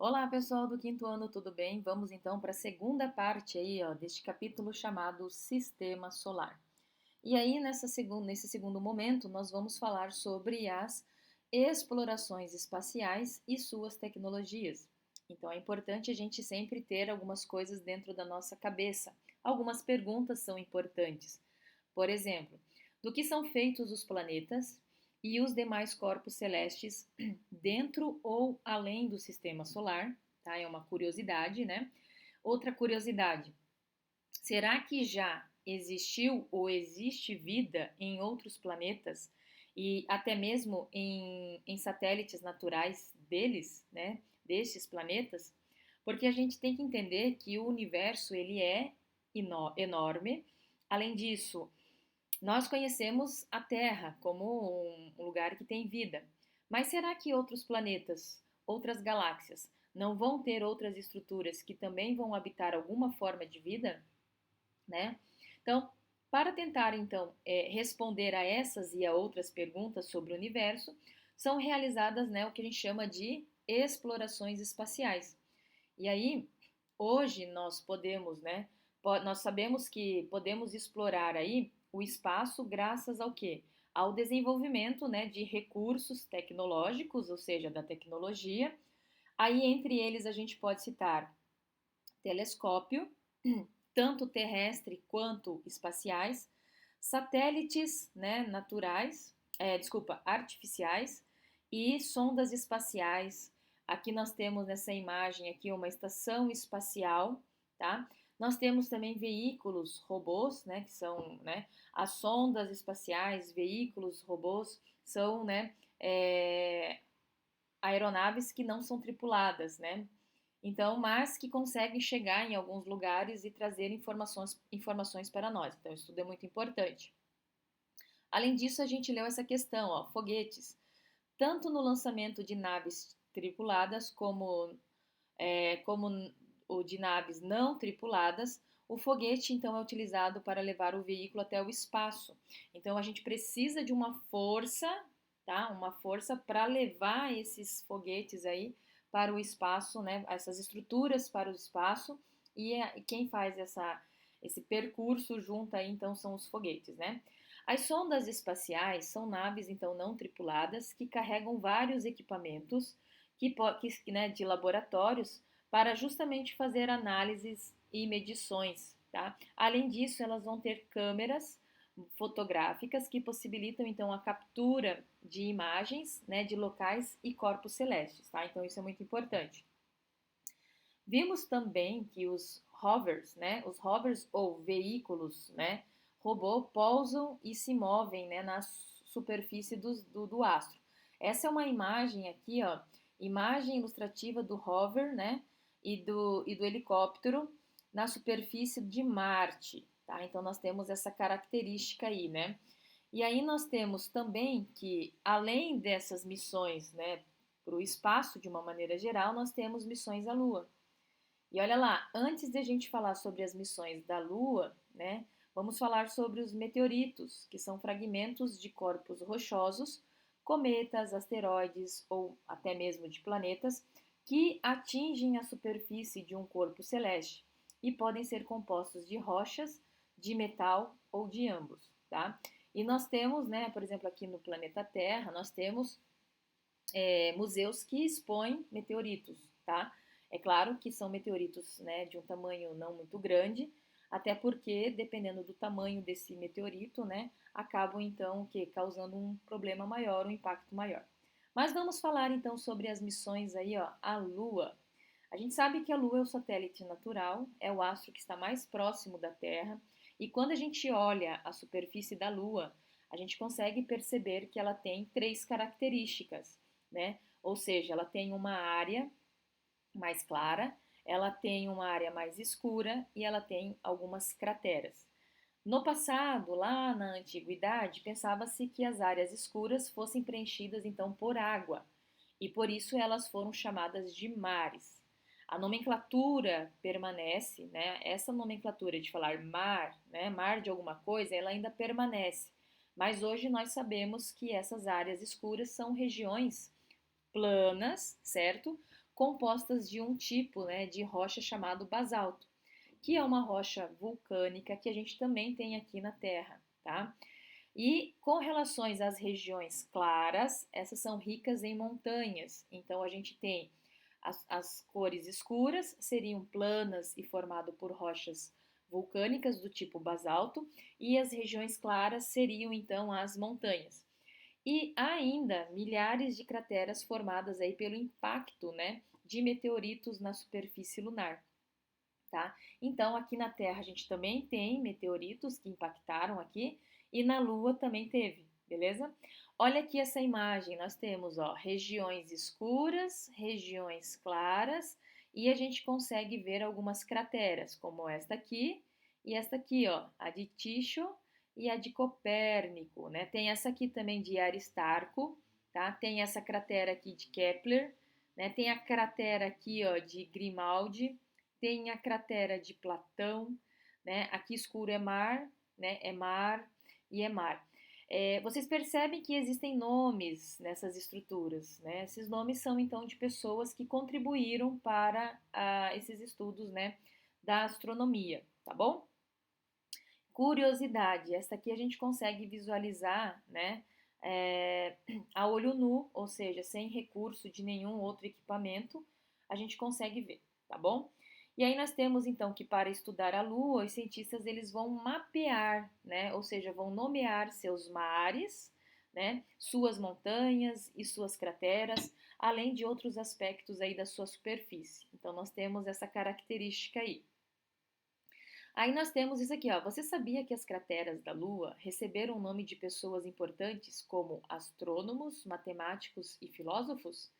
Olá, pessoal do quinto ano, tudo bem? Vamos então para a segunda parte aí, ó, deste capítulo chamado Sistema Solar. E aí, nesse segundo momento, nós vamos falar sobre as explorações espaciais e suas tecnologias. Então, é importante a gente sempre ter algumas coisas dentro da nossa cabeça. Algumas perguntas são importantes. Por exemplo, do que são feitos os planetas e os demais corpos celestes dentro ou além do sistema solar, tá? É uma curiosidade, né? Outra curiosidade: será que já existiu ou existe vida em outros planetas e até mesmo em satélites naturais deles, né? Destes planetas? Porque a gente tem que entender que o universo ele é enorme. Além disso, nós conhecemos a Terra como um lugar que tem vida. Mas será que outros planetas, outras galáxias, não vão ter outras estruturas que também vão habitar alguma forma de vida, né? Então, para tentar responder a essas e a outras perguntas sobre o universo, são realizadas, né, o que a gente chama de explorações espaciais. E aí, hoje nós podemos, né? Nós sabemos que podemos explorar aí o espaço graças ao quê? Ao desenvolvimento, né, de recursos tecnológicos, ou seja, da tecnologia. Aí, entre eles, a gente pode citar telescópio, tanto terrestre quanto espaciais, satélites, né, artificiais e sondas espaciais. Aqui nós temos nessa imagem aqui uma estação espacial, tá? Nós temos também veículos, robôs, né, que são, né, as sondas espaciais, veículos, robôs, são, né, aeronaves que não são tripuladas, né? Então, mas que conseguem chegar em alguns lugares e trazer informações para nós. Então, isso tudo é muito importante. Além disso, a gente leu essa questão, ó, foguetes, tanto no lançamento de naves tripuladas como o de naves não tripuladas, o foguete então é utilizado para levar o veículo até o espaço. Então a gente precisa de uma força, tá? Uma força para levar esses foguetes aí para o espaço, né? Essas estruturas para o espaço e quem faz esse percurso junto aí então são os foguetes, né? As sondas espaciais são naves então não tripuladas que carregam vários equipamentos né, de laboratórios para justamente fazer análises e medições, tá? Além disso, elas vão ter câmeras fotográficas que possibilitam então a captura de imagens, né, de locais e corpos celestes, tá? Então isso é muito importante. Vimos também que os rovers ou veículos, né, robô pousam e se movem, né, na superfície do astro. Essa é uma imagem aqui, ó, imagem ilustrativa do rover, né, e do helicóptero na superfície de Marte, tá? Então nós temos essa característica aí, né? E aí nós temos também que, além dessas missões, né, para o espaço de uma maneira geral, nós temos missões à Lua. E olha lá, antes de a gente falar sobre as missões da Lua, né, vamos falar sobre os meteoritos, que são fragmentos de corpos rochosos, cometas, asteroides ou até mesmo de planetas, que atingem a superfície de um corpo celeste e podem ser compostos de rochas, de metal ou de ambos, tá? E nós temos, né, por exemplo, aqui no planeta Terra, nós temos museus que expõem meteoritos, tá? É claro que são meteoritos, né, de um tamanho não muito grande, até porque, dependendo do tamanho desse meteorito, né, acabam então causando um problema maior, um impacto maior. Mas vamos falar então sobre as missões aí, ó, à Lua. A gente sabe que a Lua é o satélite natural, é o astro que está mais próximo da Terra, e quando a gente olha a superfície da Lua, a gente consegue perceber que ela tem três características, né? Ou seja, ela tem uma área mais clara, ela tem uma área mais escura e ela tem algumas crateras. No passado, lá na antiguidade, pensava-se que as áreas escuras fossem preenchidas então por água, e por isso elas foram chamadas de mares. A nomenclatura permanece, né? Essa nomenclatura de falar mar, né? Mar de alguma coisa, ela ainda permanece. Mas hoje nós sabemos que essas áreas escuras são regiões planas, certo? compostas de um tipo, né, de rocha chamado basalto, que é uma rocha vulcânica que a gente também tem aqui na Terra, tá? E com relações às regiões claras, essas são ricas em montanhas. Então a gente tem as cores escuras, seriam planas e formado por rochas vulcânicas do tipo basalto, e as regiões claras seriam então as montanhas. E ainda milhares de crateras formadas aí pelo impacto, né, de meteoritos na superfície lunar. Tá? Então, aqui na Terra a gente também tem meteoritos que impactaram aqui e na Lua também teve, beleza? Olha aqui essa imagem, nós temos, ó, regiões escuras, regiões claras e a gente consegue ver algumas crateras, como esta aqui e esta aqui, ó, a de Tycho e a de Copérnico, né? Tem essa aqui também de Aristarco, tá? Tem essa cratera aqui de Kepler, né? Tem a cratera aqui, ó, de Grimaldi, tem a cratera de Platão, né? Aqui escuro é mar, né? É mar e é mar. Vocês percebem que existem nomes nessas estruturas, né? Esses nomes são então de pessoas que contribuíram para esses estudos, né, da astronomia, tá bom? Curiosidade, essa aqui a gente consegue visualizar, né, a olho nu, ou seja, sem recurso de nenhum outro equipamento, a gente consegue ver, tá bom? E aí nós temos então que para estudar a Lua, os cientistas eles vão mapear, né, ou seja, vão nomear seus mares, né, suas montanhas e suas crateras, além de outros aspectos aí da sua superfície. Então nós temos essa característica aí. Aí nós temos isso aqui, ó. Você sabia que as crateras da Lua receberam o nome de pessoas importantes como astrônomos, matemáticos e filósofos?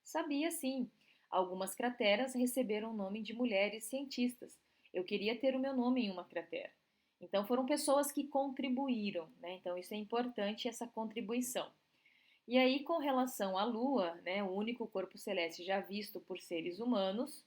Sabia sim. Algumas crateras receberam o nome de mulheres cientistas. Eu queria ter o meu nome em uma cratera. Então foram pessoas que contribuíram, né? Então isso é importante, essa contribuição. E aí, com relação à Lua, né, o único corpo celeste já visto por seres humanos,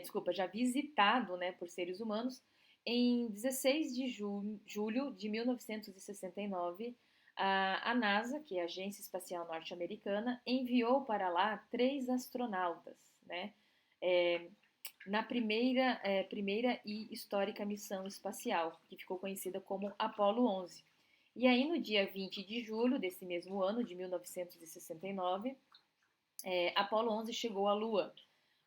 desculpa, já visitado, né, por seres humanos, em 16 de julho de 1969, a NASA, que é a Agência Espacial Norte-Americana, enviou para lá 3 astronautas, né, é, na primeira e histórica missão espacial, que ficou conhecida como Apollo 11. E aí, no dia 20 de julho desse mesmo ano, de 1969, Apollo 11 chegou à Lua.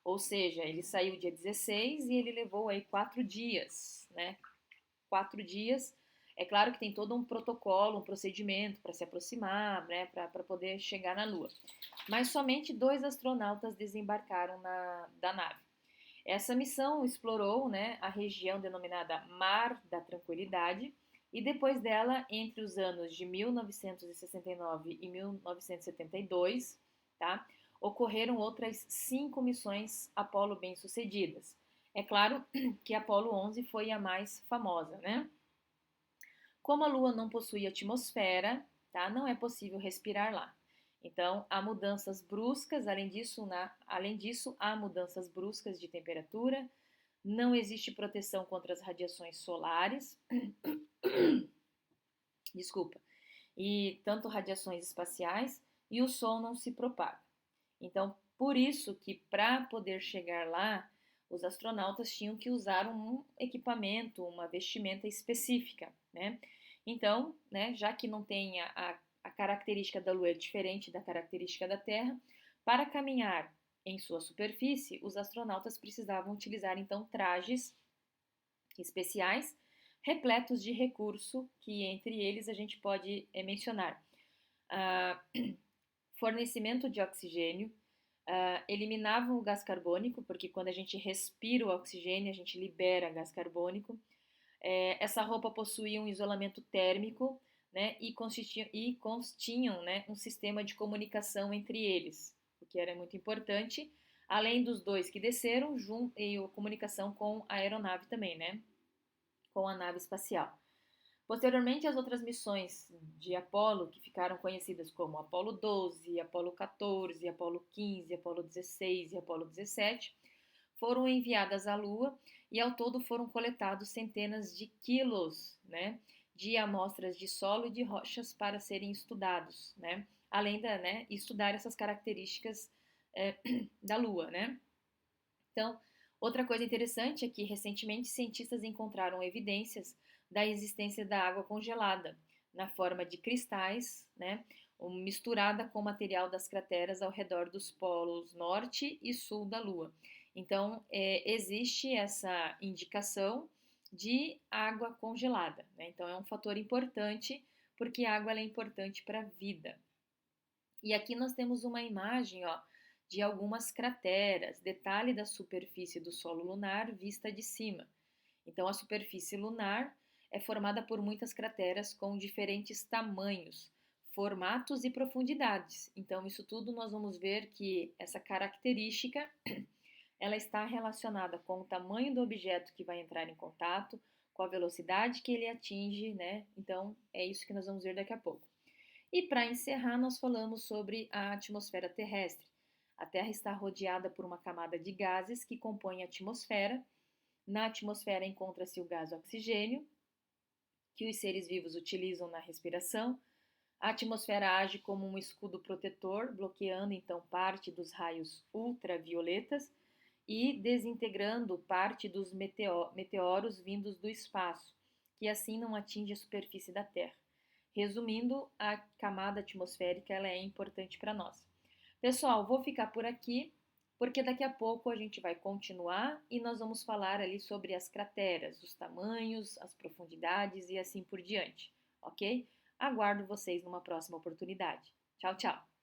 Ou seja, ele saiu dia 16 e ele levou aí 4 dias, né? 4 dias. É claro que tem todo um protocolo, um procedimento para se aproximar, né? Para poder chegar na Lua. Mas somente 2 astronautas desembarcaram da nave. Essa missão explorou, né, a região denominada Mar da Tranquilidade e depois dela, entre os anos de 1969 e 1972, tá? Ocorreram outras 5 missões Apollo bem-sucedidas. É claro que Apollo 11 foi a mais famosa, né? Como a Lua não possui atmosfera, tá? Não é possível respirar lá. Então, há mudanças bruscas, além disso, há mudanças bruscas de temperatura, não existe proteção contra as radiações solares, desculpa, e tanto radiações espaciais, e o Sol não se propaga. Então, por isso que para poder chegar lá, os astronautas tinham que usar um equipamento, uma vestimenta específica, né? Então, né, já que não tem a característica da Lua é diferente da característica da Terra, para caminhar em sua superfície, os astronautas precisavam utilizar então trajes especiais repletos de recurso, que entre eles a gente pode mencionar fornecimento de oxigênio, eliminavam o gás carbônico, porque quando a gente respira o oxigênio, a gente libera gás carbônico. Essa roupa possuía um isolamento térmico, né, e continham, né, um sistema de comunicação entre eles, o que era muito importante, além dos dois que desceram, e a comunicação com a aeronave também, né, com a nave espacial. Posteriormente, as outras missões de Apolo, que ficaram conhecidas como Apolo 12, Apolo 14, Apolo 15, Apolo 16 e Apolo 17, foram enviadas à Lua e ao todo foram coletados centenas de quilos, né, de amostras de solo e de rochas para serem estudados, né, além de, né, estudar essas características da Lua, né? Então, outra coisa interessante é que recentemente cientistas encontraram evidências da existência da água congelada na forma de cristais, né, misturada com o material das crateras ao redor dos polos norte e sul da Lua. Então, existe essa indicação de água congelada, né? Então, é um fator importante porque a água é importante para a vida. E aqui nós temos uma imagem, ó, de algumas crateras, detalhe da superfície do solo lunar vista de cima. Então, a superfície lunar é formada por muitas crateras com diferentes tamanhos, formatos e profundidades. Então, isso tudo nós vamos ver que essa característica ela está relacionada com o tamanho do objeto que vai entrar em contato, com a velocidade que ele atinge, né? Então, é isso que nós vamos ver daqui a pouco. E para encerrar, nós falamos sobre a atmosfera terrestre. A Terra está rodeada por uma camada de gases que compõem a atmosfera. Na atmosfera encontra-se o gás oxigênio, que os seres vivos utilizam na respiração. A atmosfera age como um escudo protetor, bloqueando então parte dos raios ultravioletas e desintegrando parte dos meteoros vindos do espaço, que assim não atinge a superfície da Terra. Resumindo, a camada atmosférica ela é importante para nós. Pessoal, vou ficar por aqui, porque daqui a pouco a gente vai continuar e nós vamos falar ali sobre as crateras, os tamanhos, as profundidades e assim por diante, ok? Aguardo vocês numa próxima oportunidade. Tchau, tchau!